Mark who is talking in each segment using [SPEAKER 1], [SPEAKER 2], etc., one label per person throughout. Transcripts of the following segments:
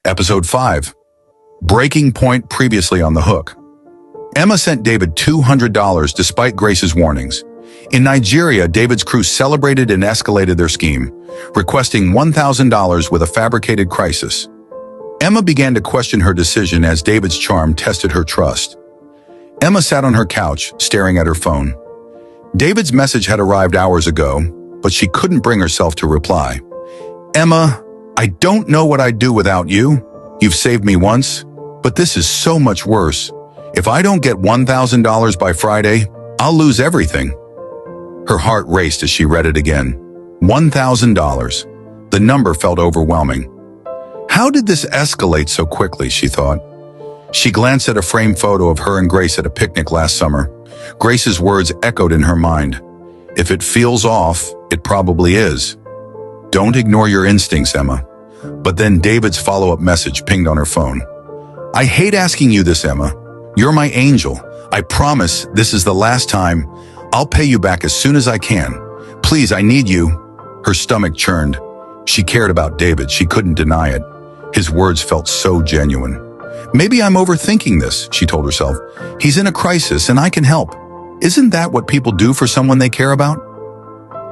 [SPEAKER 1] Episode 5. Breaking point previously on the hook. Emma sent David $200 despite Grace's warnings. In Nigeria, David's crew celebrated and escalated their scheme, requesting $1,000 with a fabricated crisis. Emma began to question her decision as David's charm tested her trust. Emma sat on her couch, staring at her phone. David's message had arrived hours ago, but she couldn't bring herself to reply. "Emma, I don't know what I'd do without you. You've saved me once, but this is so much worse. If I don't get $1,000 by Friday, I'll lose everything." Her heart raced as she read it again. $1,000. The number felt overwhelming. How did this escalate so quickly, she thought. She glanced at a framed photo of her and Grace at a picnic last summer. Grace's words echoed in her mind. "If it feels off, it probably is." "Don't ignore your instincts, Emma." But then David's follow-up message pinged on her phone. "I hate asking you this, Emma. You're my angel. I promise this is the last time. I'll pay you back as soon as I can. Please, I need you." Her stomach churned. She cared about David. She couldn't deny it. His words felt so genuine. "Maybe I'm overthinking this," she told herself. "He's in a crisis and I can help. Isn't that what people do for someone they care about?"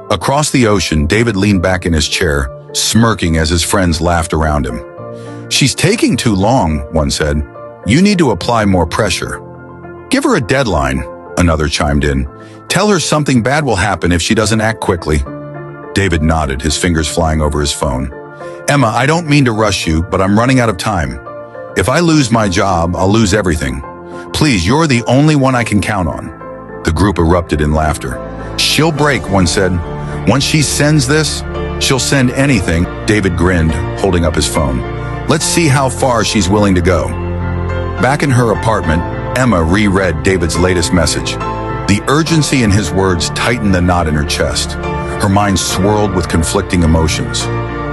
[SPEAKER 1] Across the ocean, David leaned back in his chair, smirking as his friends laughed around him. "She's taking too long," one said. "You need to apply more pressure." "Give her a deadline," another chimed in. "Tell her something bad will happen if she doesn't act quickly." David nodded, his fingers flying over his phone. "Emma, I don't mean to rush you, but I'm running out of time. If I lose my job, I'll lose everything. Please, you're the only one I can count on." The group erupted in laughter. "She'll break," one said. "Once she sends this, she'll send anything." David grinned, holding up his phone. "Let's see how far she's willing to go." Back in her apartment, Emma reread David's latest message. The urgency in his words tightened the knot in her chest. Her mind swirled with conflicting emotions.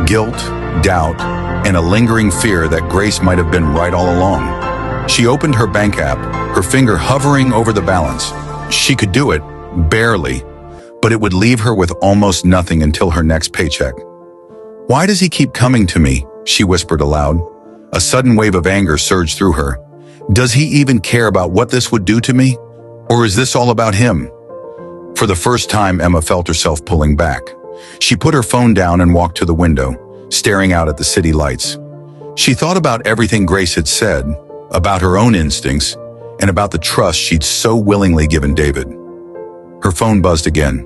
[SPEAKER 1] Guilt, doubt, and a lingering fear that Grace might have been right all along. She opened her bank app, her finger hovering over the balance. She could do it, barely, but it would leave her with almost nothing until her next paycheck. "Why does he keep coming to me?" she whispered aloud. A sudden wave of anger surged through her. "Does he even care about what this would do to me? Or is this all about him?" For the first time, Emma felt herself pulling back. She put her phone down and walked to the window, staring out at the city lights. She thought about everything Grace had said, about her own instincts, and about the trust she'd so willingly given David. Her phone buzzed again.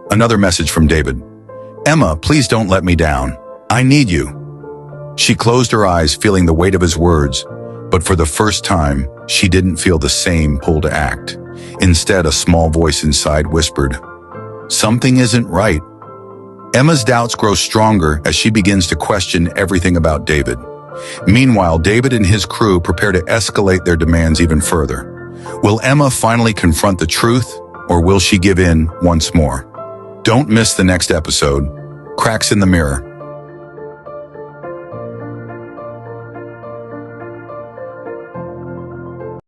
[SPEAKER 1] Another message from David. "Emma, please don't let me down. I need you." She closed her eyes, feeling the weight of his words, but for the first time, she didn't feel the same pull to act. Instead, a small voice inside whispered, "Something isn't right." Emma's doubts grow stronger as she begins to question everything about David. Meanwhile, David and his crew prepare to escalate their demands even further. Will Emma finally confront the truth, or will she give in once more? Don't miss the next episode, Cracks in the Mirror.